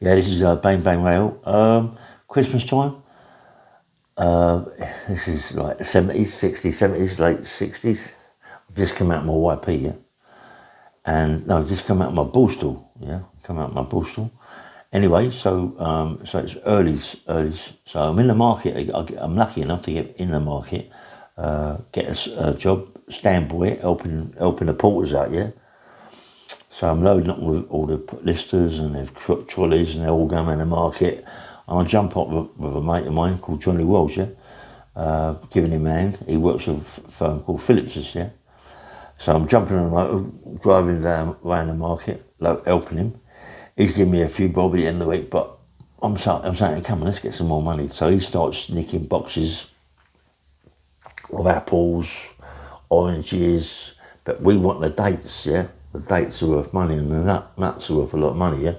Yeah, this is Bang Bang Rail. Christmas time. This is like the 70s, 60s, 70s, late 60s. I've just come out of my YP, yeah. And no, just come out of my ball stool, yeah. Come out of my ball stool. Anyway, so it's early. So I'm in the market. I'm lucky enough to get in the market, get a job, stand boy, helping the porters out, yeah. So I'm loading up with all the listers and they've trolleys and they're all going around the market. And I jump up with a mate of mine called Johnny Wells, yeah, giving him a hand. He works with a firm called Phillips's, yeah. So I'm jumping on the motor, driving down around the market, helping him. He's giving me a few bob at the end of the week, but I'm saying, come on, let's get some more money. So he starts nicking boxes of apples, oranges, but we want the dates, yeah? The dates are worth money and the nuts are worth a lot of money, yeah?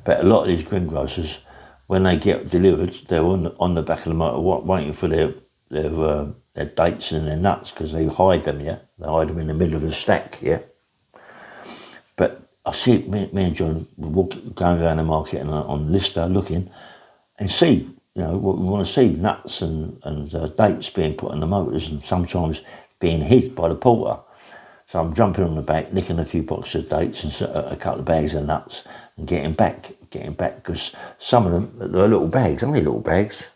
But a lot of these greengrocers, when they get delivered, they're on the back of the motor waiting for their dates and their nuts because they hide them, yeah? They hide them in the middle of the stack, yeah? But I see me and John going around the market and on Lister looking and see, you know, what we want to see, nuts and dates being put on the motors and sometimes being hid by the porter. So I'm jumping on the back, nicking a few boxes of dates and a couple of bags of nuts and getting back because some of them, they're little bags, only little bags.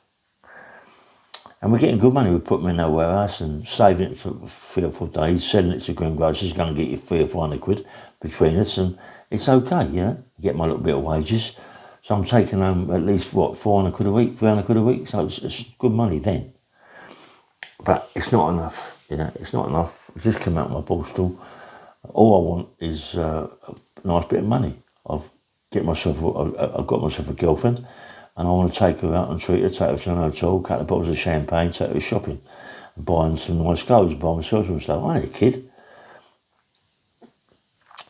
And we're getting good money. We put them in our warehouse and saving it for 3 or 4 days, selling it to greengrocers, going to get you 300 or 400 quid between us, and it's okay, you know, get my little bit of wages. So I'm taking home at least, 400 quid a week, 300 quid a week, so it's good money then. But it's not enough, you know, it's not enough. I just come out of my ball stool. All I want is a nice bit of money. I've got myself a girlfriend, and I want to take her out and treat her, take her to an hotel, cut the bottles of champagne, take her shopping, and buying some nice clothes, buy myself some stuff. I ain't a kid.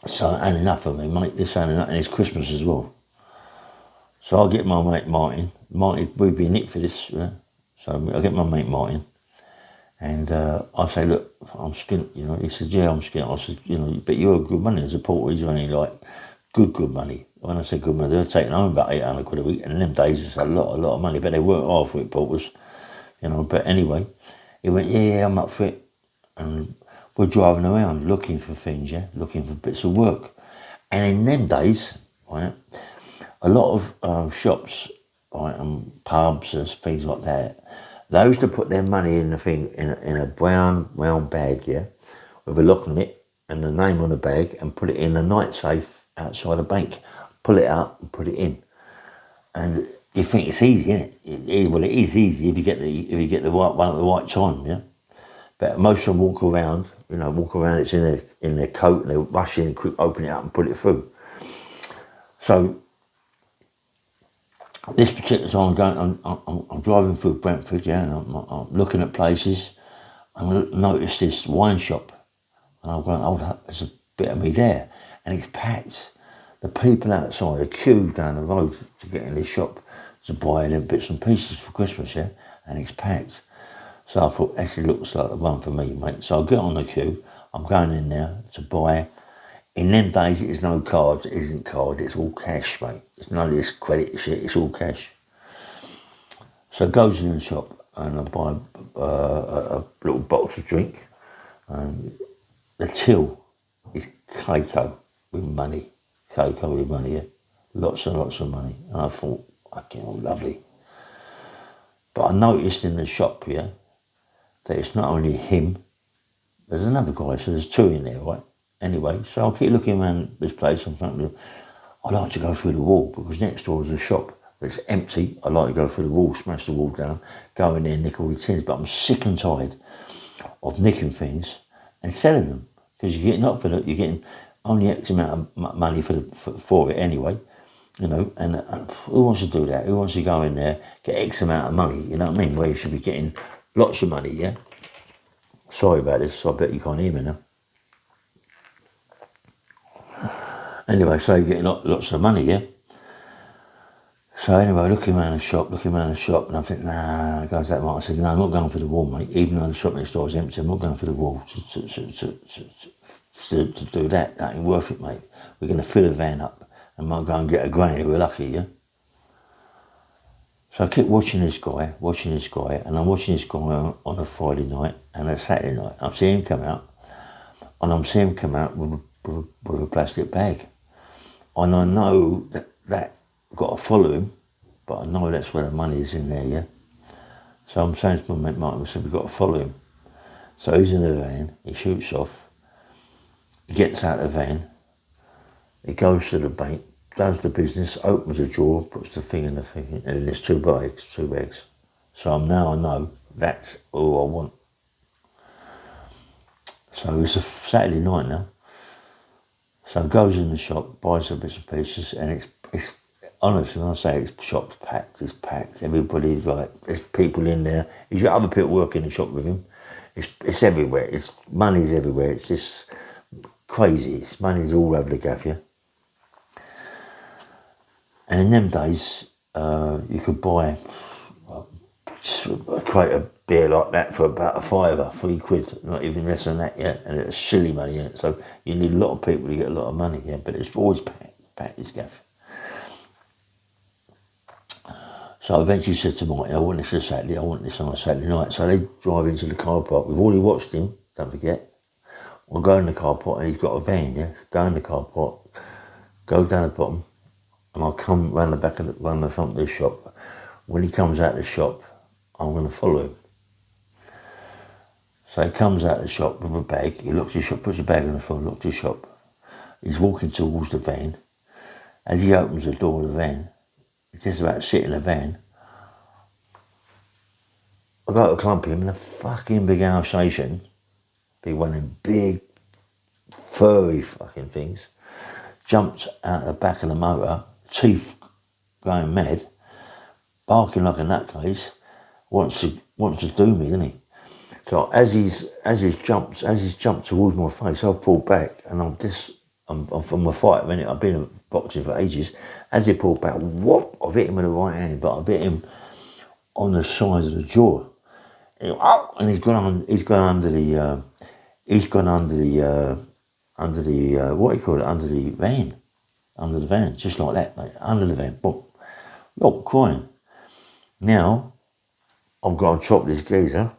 So it ain't enough for me, mate. This ain't enough, and it's Christmas as well. So I'll get my mate Martin. Martin, we'd be in it for this. Yeah? So I get my mate Martin, and I say, look, I'm skint, you know. He says, yeah, I'm skint. I said, you know, but you're good money as a porter. You're only like good money. When I say good money, they're taking home about 800 quid a week, and in them days it's a lot of money. But they work hard for it, porters, you know. But anyway, he went, yeah, I'm up for it, and we're driving around looking for things, yeah, looking for bits of work. And in them days, right, a lot of shops, right, and pubs and things like that, they used to put their money in the thing in a brown round bag, yeah, with a lock on it and the name on the bag, and put it in a night safe outside a bank. Pull it out and put it in. And you think it's easy, isn't it? Well, it is easy if you get the right one at the right time, yeah. But most of them walk around, it's in their coat, and they rush in, quick, open it up and put it through. So this particular time I'm driving through Brentford, yeah, and I'm looking at places, and I noticed this wine shop, and I'm going, oh, there's a bit of me there, and it's packed. The people outside are queued down the road to get in this shop to buy their bits and pieces for Christmas, yeah, and it's packed. So I thought, actually looks like the one for me, mate. So I get on the queue, I'm going in there to buy. In them days, it is no cards, it isn't card, it's all cash, mate. It's none of this credit shit, it's all cash. So I goes in the shop and I buy a little bottle to drink. The till is cocoa with money. Cocoa with money, yeah. Lots and lots of money. And I thought, okay, lovely. But I noticed in the shop, yeah, that it's not only him, there's another guy, so there's 2 in there, right? Anyway, so I'll keep looking around this place in front of me. I like to go through the wall because next door is a shop that's empty. I like to go through the wall, smash the wall down, go in there, nick all the tins, but I'm sick and tired of nicking things and selling them because you're getting only X amount of money for it anyway, you know, and who wants to do that? Who wants to go in there, get X amount of money, you know what I mean, where you should be getting lots of money, yeah? Sorry about this, I bet you can't hear me now. Anyway, so you're getting lots of money, yeah? So anyway, looking around the shop, and I think, nah, goes that right. I said, no, I'm not going for the wall, mate. Even though the shop next door is empty, I'm not going for the wall to do that. That ain't worth it, mate. We're going to fill the van up and might go and get a grain if we're lucky, yeah? So I kept watching this guy, and I'm watching this guy on a Friday night and a Saturday night. I'm seeing him come out, and I'm seeing him come out with a plastic bag. And I know that I've got to follow him, but I know that's where the money is in there, yeah? So I'm saying to my mate Martin, I said, we've got to follow him. So he's in the van, he shoots off, he gets out of the van, he goes to the bank, does the business, opens the drawer, puts the thing in the thing, and then there's two bags. So I know that's all I want. So it's a Saturday night now. So goes in the shop, buys the bits and pieces, and it's honest, when I say it's shop's packed, it's packed. Everybody's like, there's people in there. He's got other people working in the shop with him. It's everywhere. Money's everywhere. It's just crazy. Money's all over the gaff, yeah. And in them days, you could buy a crate of beer like that for about a £5, £3, not even less than that, yeah. And it's silly money in it. So you need a lot of people to get a lot of money, yeah. But it's always packed this gaff. So I eventually said to Martin, I want this on Saturday, I want this on a Saturday night. So they drive into the car park. We've already watched him, don't forget. We'll go in the car park and he's got a van, yeah? Go in the car park, go down the bottom, and I'll come round the front of the shop. When he comes out of the shop, I'm going to follow him. So he comes out of the shop with a bag, he locks his shop, puts the bag on the floor, locks his shop. He's walking towards the van. As he opens the door of the van, he's just about to sit in the van. I go to clump him and a fucking big Alsatian, be one of them big, furry fucking things, jumped out the back of the motor, teeth going mad, barking like a nutcase, wants to do me, doesn't he? So as he's jumped towards my face, I've pulled back and I'm from a fight. I've been in boxing for ages. As he pulled back, whoop! I've hit him with the right hand, but I've hit him on the side of the jaw. And he's gone under the what do you call it? Under the van, just like that, mate. Under the van, boom. Oh, crying. Now I've got to chop this geezer.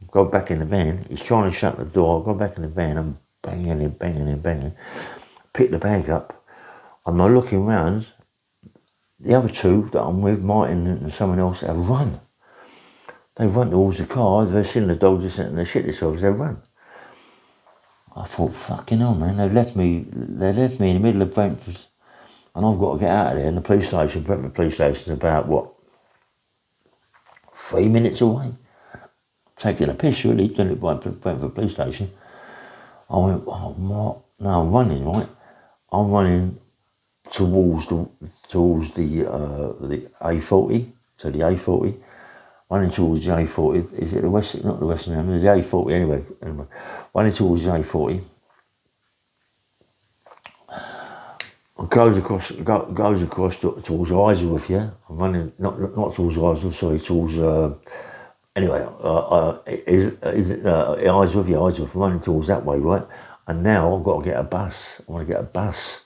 Go back in the van. He's trying to shut the door. I go back in the van. I'm banging. Pick the bag up. I'm not looking round. The other two that I'm with, Martin and someone else, have run. They run towards the car. They've seen the dogs just sitting there shit themselves. They run. I thought, fucking hell, man. They left me in the middle of Brentford, and I've got to get out of there. And the police station, Brentford police station, is about 3 minutes away. Taking a piss, really, doing it by Brentford police station. I went, oh, what? No, I'm running, right? I'm running towards the A40, to the A40. Running towards the A40. Is it the West? Not the Western Avenue, the A40 anyway. Running towards the A40. Goes across towards Isleworth, yeah. I'm running not towards Isleworth, sorry, towards anyway. Is it Isleworth? Yeah, Isleworth. I'm running towards that way, right? And now I've got to get a bus. I want to get a bus,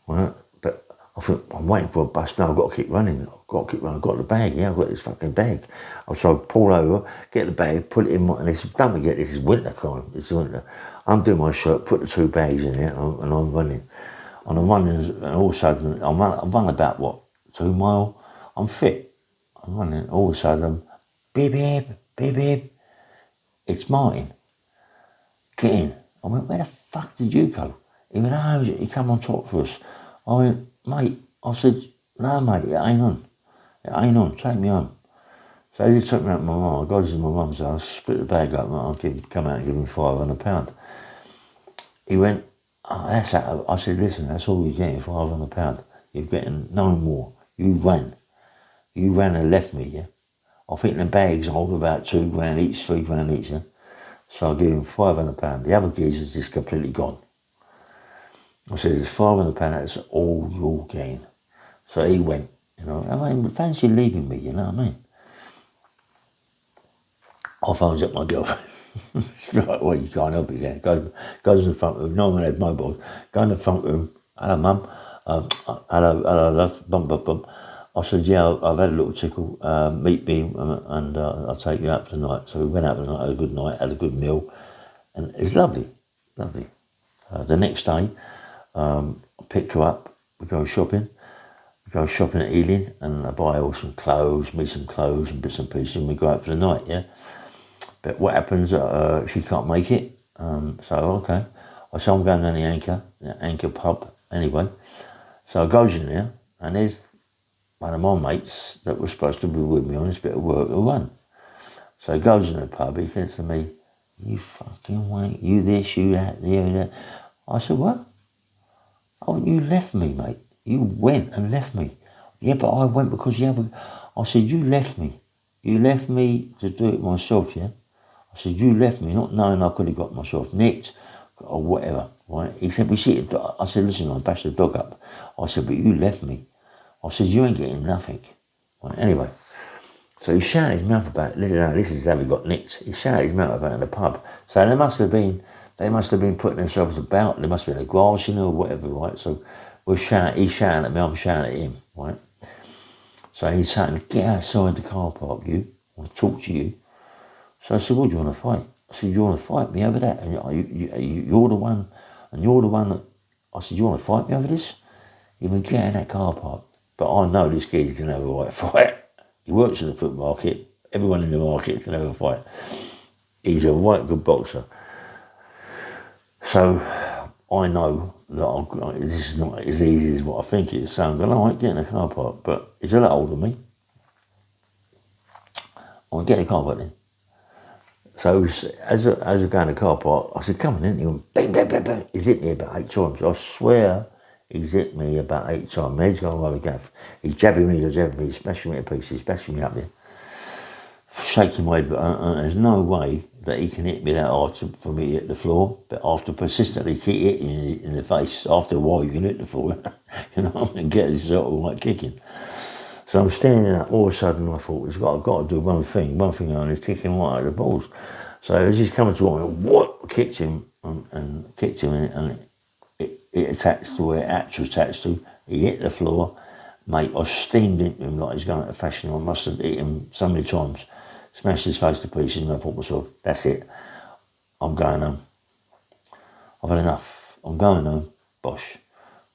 right? But I think I'm waiting for a bus now. I've got to keep running. I've got the bag. Yeah, I've got this fucking bag. So I pull over, get the bag, put it in my. And they said, "Don't forget, this is winter time. It's winter." I'm doing my shirt, put the two bags in there, and I'm running. And I'm running, and all of a sudden, I'm run about 2 miles. I'm fit. I'm running. All of a sudden, beep beep. It's Martin. Get in. I went, where the fuck did you go? He went, oh, he come on top for us. I went, mate. I said, no, mate, it ain't on. Take me home. So he took me out to my mum. I goes to my mum's house, split the bag up, and I'll come out and give him £500. He went, oh, that's that. I said, listen, that's all you're getting, £500. You're getting no more. You ran and left me, yeah? I think the bags hold about £2 each, £3 each, yeah? So I give him £500. The other geezer's just completely gone. I said, it's £500, that's all you're getting. So he went, I mean, fancy leaving me, you know what I mean? I phones up my girlfriend. She's like, well, you can't help it, yeah. Goes in the front room, no one had mobiles. Go in the front room, hello, mum. Hello, love, bum. I said, yeah, I've had a little tickle, meet me and I'll take you out for the night. So we went out for the night, had a good night, had a good meal, and it was lovely, lovely. The next day, I picked her up, we go shopping at Ealing, and I buy all some clothes, me some clothes and bits and pieces, and we go out for the night, yeah. But what happens, she can't make it, so okay. I said, I'm going down the Anchor pub, anyway. So I goes in there, and there's one of my mates that was supposed to be with me on this bit of work who won. So he goes in the pub, he says to me, you fucking wank, you this, you that, you that. I said, what? Oh, you left me, mate. You went and left me. Yeah, but I went because I said, you left me. You left me to do it myself, yeah? I said, you left me, not knowing I could have got myself nicked or whatever, right? He said, I said, listen, I bashed the dog up. I said, but you left me. I said, you ain't getting nothing. Right, anyway, so he shouted his mouth about, this is how he got nicked. He shouted his mouth about in the pub. So they must have been putting themselves about. There must have been a grass in or whatever, right? So he's shouting at me, I'm shouting at him, right? So he's saying, get outside the car park, you. I want to talk to you. So I said, what do you want to fight? I said, you want to fight me over that? And you're the one, that, I said, you want to fight me over this? You can get in that car park. But I know this kid can have a right fight. He works in the foot market. Everyone in the market can have a fight. He's a right good boxer. So I know that this is not as easy as what I think it is. So I'm going to get in a car park. But he's a lot older than me. I'll get in a car park then. So as I go in the car park, I said, come on in. He went, bang, bang, bang, bang. He's hit me about 8 times. I swear he's hit me about 8 times. My head's gone over the gaff. He's jabbing me, he's smashing me to pieces, he's smashing me up there. Shaking my head, but there's no way that he can hit me that hard for me to hit the floor. But after persistently keep hitting you in the face, after a while you can hit the floor, you know, and get this sort of like kicking. So I'm standing there, all of a sudden I thought, I've got to do one thing only, is kick him right out of the balls. So as he's coming towards me, what? Kicked him, and it attached to where it actually attached to. He hit the floor. Mate, I steamed into him like he's going out of fashion. I must have hit him so many times, smashed his face to pieces, and I thought to myself, that's it. I'm going home. I've had enough. I'm going home. Bosh.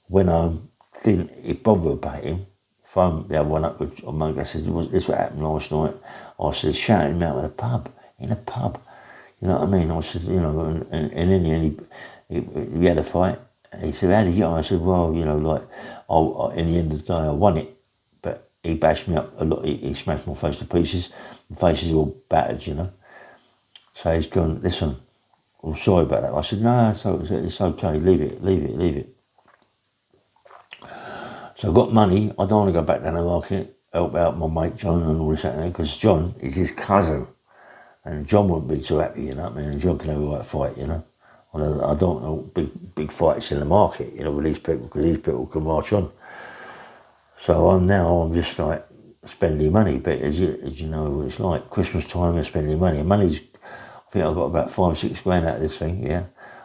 Went home, didn't bother about him. Phoned the other one up with a mug. I said, this what happened last night. I said, shouting him out in a pub. You know what I mean? I said, you know, and in the end, we had a fight. He said, how did you get on? I said, well, you know, like, in the end of the day, I won it. But he bashed me up a lot. He smashed my face to pieces. My face is all battered, you know. So he's gone, listen, I'm sorry about that. I said, no, it's okay. Leave it. So I got money. I don't want to go back down the market, help out my mate John and all this and that, because John is his cousin. And John wouldn't be too happy, you know what I mean? And John can have a right fight, you know. I don't know big fights in the market, you know, with these people, because these people can march on. So I'm just like spending money, but as you know what it's like, Christmas time I'm spending money. And I think I got about 5 or 6 grand out of this thing, yeah.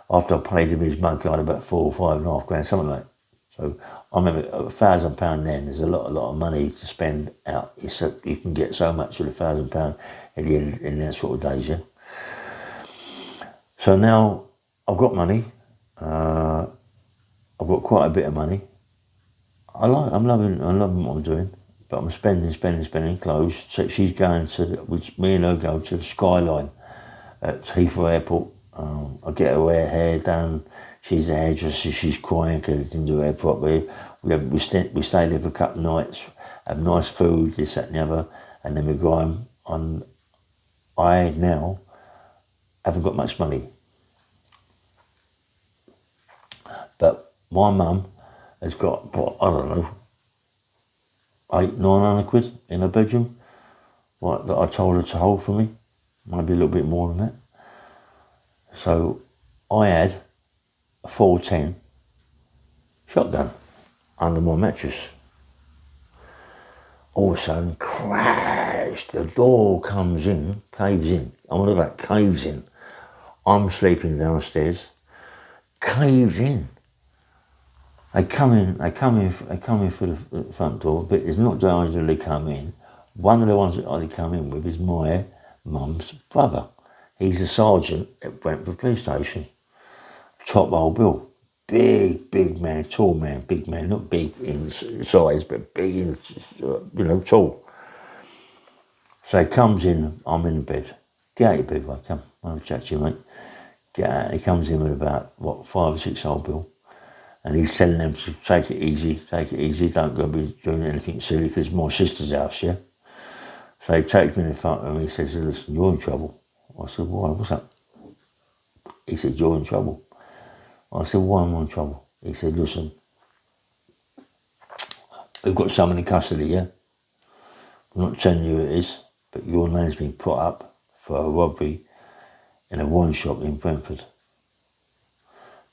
After I paid him his month, I had about 4 or 5.5 grand, something like that. So I remember £1,000 then is a lot of money to spend out. You can get so much with £1,000 in that sort of days, yeah. So now I've got money. I've got quite a bit of money. I'm loving what I'm doing, but I'm spending clothes. So she's going me and her go to the Skyline at Heathrow Airport. I get her hair done. She's a hairdresser. She's crying because I didn't do her hair properly. We stay there for a couple of nights, have nice food, this, that, and the other, and then we go home. I now haven't got much money, but my mum has got, I don't know, 800-900 quid in her bedroom, like that I told her to hold for me, maybe a little bit more than that. So I had a 410 shotgun under my mattress. All of a sudden, crash, the door caves in. I'm looking at caves in. I'm sleeping downstairs, caves in. They come in through the front door, but it's not the ones that they come in. One of the ones that I come in with is my mum's brother. He's a sergeant at Brentford Police Station. Top old bill. Big man, tall man, big man, not big in size, but big in, tall. So he comes in, I'm in bed. Get out of bed, I come. I'll have a chat to you, mate. Get out. He comes in with about, 5 or 6 old bill. And he's telling them to take it easy, don't go be doing anything silly, because it's my sister's house, yeah? So he takes me in front of him, he says, listen, you're in trouble. I said, why, what's up? He said, you're in trouble. I said, why am I in trouble? He said, listen, we've got someone in custody, yeah? I'm not telling you who it is, but your name's been put up for a robbery in a wine shop in Brentford.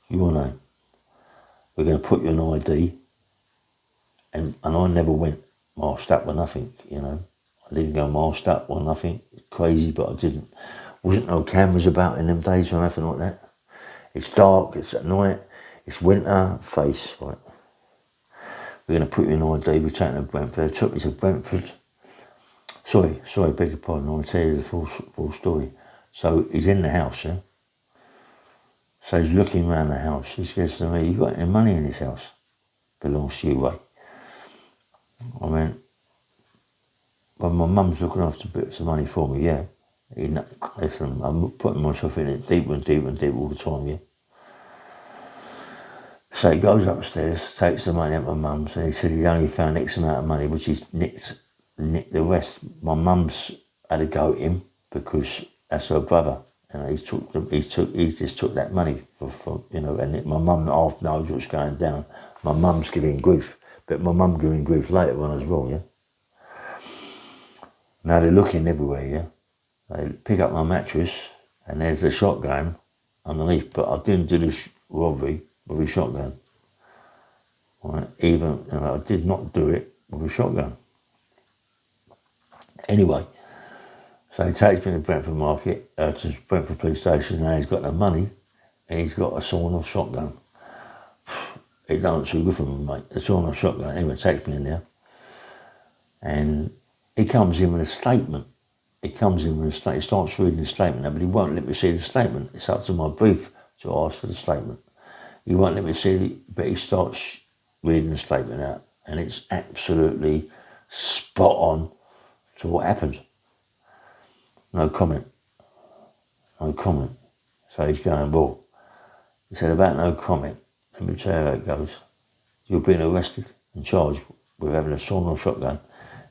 Your name. We're going to put you on ID. And I never went masked up or nothing, I didn't go masked up or nothing. Crazy, but I didn't. Wasn't no cameras about in them days or nothing like that. It's dark, it's at night, it's winter, face, right? We're going to put you in ID, we're taking to Brentford. They took me to Brentford. Sorry, beg your pardon, I'll tell you the full story. So he's in the house, yeah? So he's looking around the house. He says to me, you got any money in this house? Belongs to you, Ray. I went, well, my mum's looking after bits of money for me, yeah. Listen, I'm putting myself in it deeper and deeper and deeper all the time, yeah. So he goes upstairs, takes the money out of my mum's, and he said he only found X amount of money, which he's nicked the rest. My mum's had a go at him because that's her brother, and he just took that money for and my mum half knows what's going down. My mum's giving grief, but my mum giving grief later on as well, yeah. Now they're looking everywhere, yeah. They pick up my mattress and there's a shotgun underneath, but I didn't do this robbery with a shotgun. Right? I did not do it with a shotgun. Anyway, so he takes me to Brentford Market, to Brentford Police Station. Now he's got the money and he's got a sawn-off shotgun. It don't look too good for me, mate. The sawn-off shotgun. Anyway, takes me in there and he comes in with a statement. He starts reading the statement, but he won't let me see the statement. It's up to my brief to ask for the statement. He won't let me see it, but he starts reading the statement out, and it's absolutely spot on to what happened. No comment. So he's going, well, he said, about no comment, let me tell you how it goes. You've been arrested and charged with having a sawn-off shotgun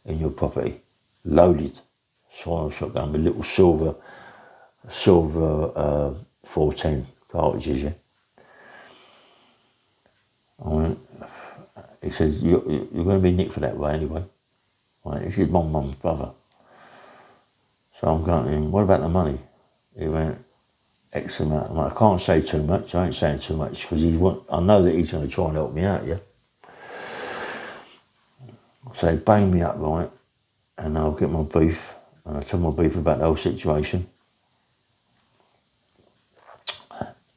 in your property, loaded sawn-off shotgun with little silver 410 cartridges, yeah. He says, you're going to be nicked for that way anyway. Right, this is my mum's brother. So I'm going to him, what about the money? He went, X amount. I can't say too much, I ain't saying too much, because I know that he's going to try and help me out, yeah. So he banged me up, right, and I'll get my brief, and I tell my brief about the whole situation.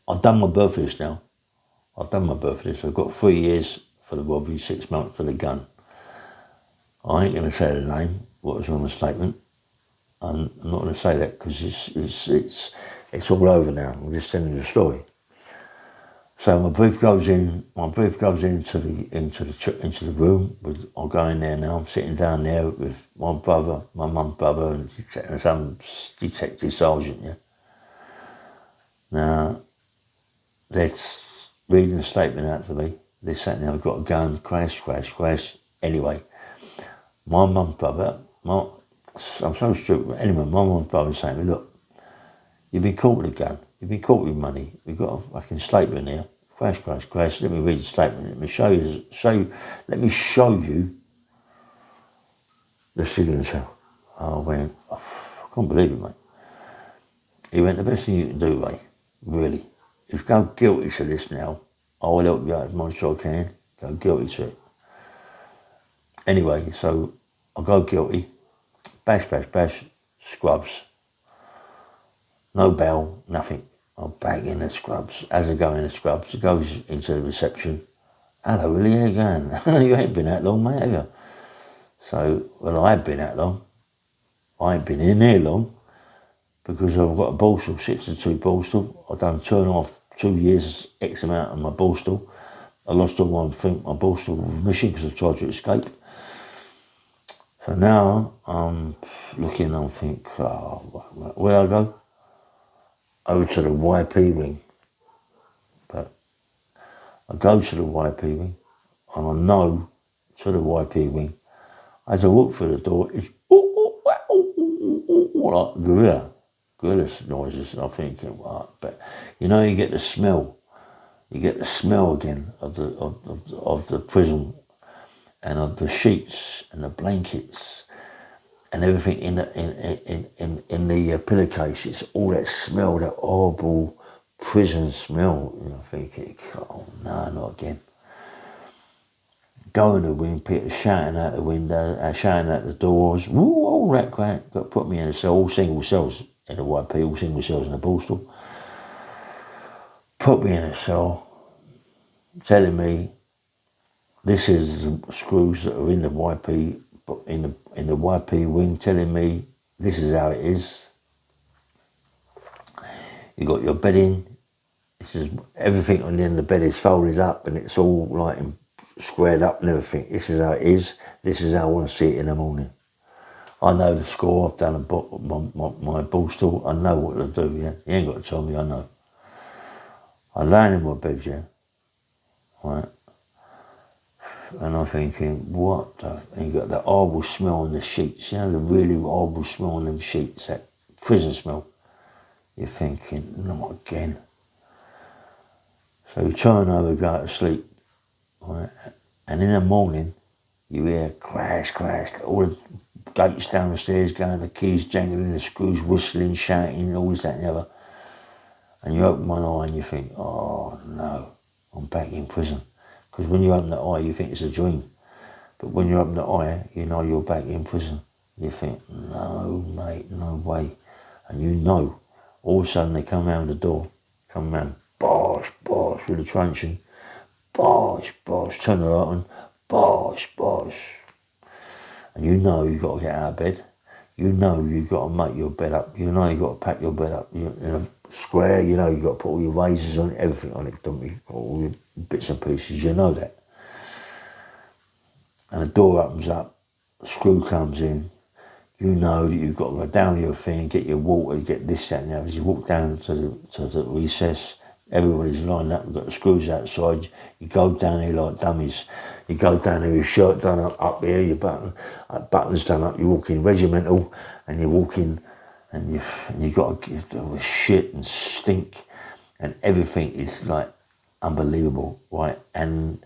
I've done my birthday now. So I've got 3 years for the robbery, 6 months for the gun. I ain't going to say the name, what was on the statement. I'm not going to say that because it's all over now. I'm just telling you the story. So my brief goes into the room. I'll go in there now. I'm sitting down there with my brother, my mum's brother, and some detective sergeant. Yeah. Now they're reading the statement out to me. They're sitting there. I've got a gun. Crash. Anyway, my mum's brother. I'm so stupid. But anyway, my mum's brother was saying to me, look, you've been caught with a gun. You've been caught with money. We've got a fucking statement here. Crash. Let me read the statement. Let me show you the signature. I went, I can't believe it, mate. He went, the best thing you can do, Ray, really, is go guilty to this now. I will help you out as much as I can. Go guilty to it. Anyway, so I go guilty. Bash, scrubs. No bail, nothing. I'll back in the scrubs. As I go in the scrubs, it goes into the reception hello, Willie, how you going? You ain't been that long, mate, have you? So, well, I ain't been that long. I ain't been in there long because I've got a Borstal, 62 Borstal. I've done 2 years, X amount on my Borstal. I lost all my Borstal mission because I tried to escape. So now I'm looking and I think, where I go? Over to the YP wing. But I go to the YP wing and I know to the YP wing. As I walk through the door, it's like gorilla noises. And I'm thinking, but you know, you get the smell. You get the smell again of the prison and of the sheets and the blankets and everything in the pillowcase. It's all that smell, that horrible prison smell. And I'm thinking, oh no, not again. Go in the wing, Peter shouting out the window, shouting out the doors, all that crap. Got to put me in a cell, all single cells in the YP, all single cells in the Borstal. Put me in a cell, telling me this is the screws that are in the YP, in the YP wing, telling me this is how it is. You got your bedding. This is everything on the end of the bed is folded up and it's all like squared up and everything. This is how it is. This is how I want to see it in the morning. I know the score. I've done my Borstal. I know what to do. Yeah, you ain't got to tell me. I know. I'm laying in my bed, yeah, right, and I'm thinking, what the? And you got that horrible smell on the sheets. You know, the really horrible smell on them sheets. That prison smell. You're thinking, not again. So you turn over, go to sleep, right? And in the morning, you hear crash, all the gates down the stairs going, the keys jangling, the screws whistling, shouting, all this, that and the other. And you open one eye and you think, oh no, I'm back in prison. Because when you open the eye, you think it's a dream. But when you open the eye, you know you're back in prison. You think, no mate, no way. And you know, all of a sudden they come round the door, come round, bosh, with a truncheon, bosh, turn the light on, bosh. And you know you've got to get out of bed. You know you've got to make your bed up. You know you've got to pack your bed up in a square. You know you've got to put all your razors on it, everything on it, don't you? All your bits and pieces, you know that. And the door opens up, the screw comes in. You know that you've got to go down your thing, get your water, get this, that and the other. As you walk down to the recess, everybody's lined up, you've got the screws outside. You go down here like dummies. You go down there with your shirt done up here, your buttons done up. You walk in regimental and you walk in and you got to get all the shit and stink and everything is like unbelievable, right? And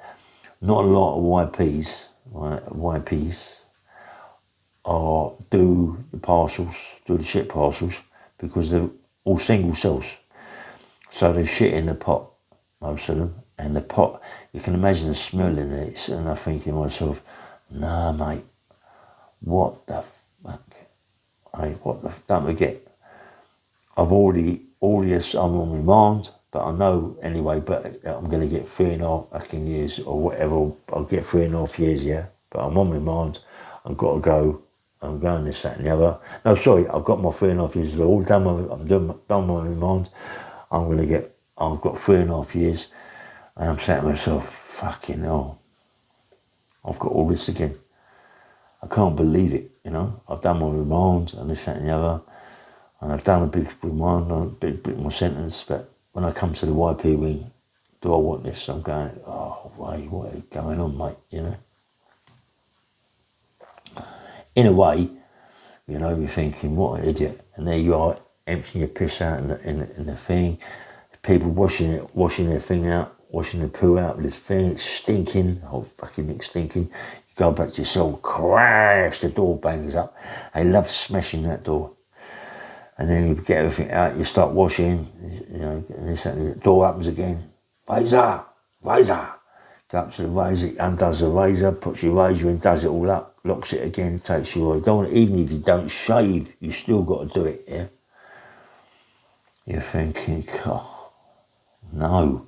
not a lot of YPs, right? YPs do the parcels, do the shit parcels because they're all single cells. So they shit in the pot, most of them. And the pot, you can imagine the smell in it. And I'm thinking to myself, nah, mate, what the fuck? Don't forget, I'm on remand, but I know anyway, but I'm going to get 3.5 years or whatever. I'll get 3.5 years, yeah. But I'm on remand. I've got to go. I'm going this, that and the other. No, sorry, I've got my 3.5 years. They're all done. I'm done my remand. I've got 3.5 years. And I'm saying to myself, fucking hell, I've got all this again. I can't believe it, you know. I've done my remand and this, that and the other. And I've done a big remand, a bit more sentence. But when I come to the YP wing, do I want this? I'm going, oh, wait, what is going on, mate, you know? In a way, you know, you're thinking, what an idiot. And there you are, emptying your piss out in the thing. People washing their thing out, washing the poo out with this thing. It's stinking, the whole fucking thing's stinking. You go back to your cell, crash, the door bangs up. They love smashing that door. And then you get everything out, you start washing, you know, and the door opens again. Razor. Go up to the razor, undoes the razor, puts your razor in, does it all up, locks it again, takes you away. Even if you don't shave, you still got to do it, yeah? You're thinking, oh, no.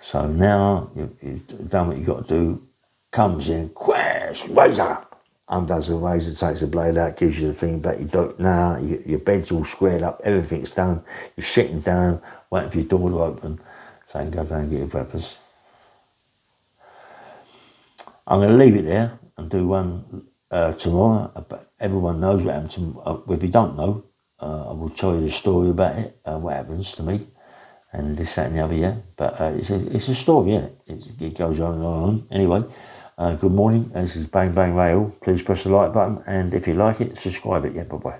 So now you've done what you've got to do, comes in, crash, razor, undoes the razor, takes the blade out, gives you the thing back. You don't, now your bed's all squared up, everything's done, you're sitting down, waiting for your door to open, so you can go down and get your breakfast. I'm going to leave it there and do one tomorrow, but everyone knows what happened to me. If you don't know, I will tell you the story about it, what happens to me, and this, that and the other, yeah. But it's a story, isn't it? It goes on and on. Anyway, good morning. This is Bang Bang Rail. Please press the like button, and if you like it, subscribe it. Yeah, bye-bye.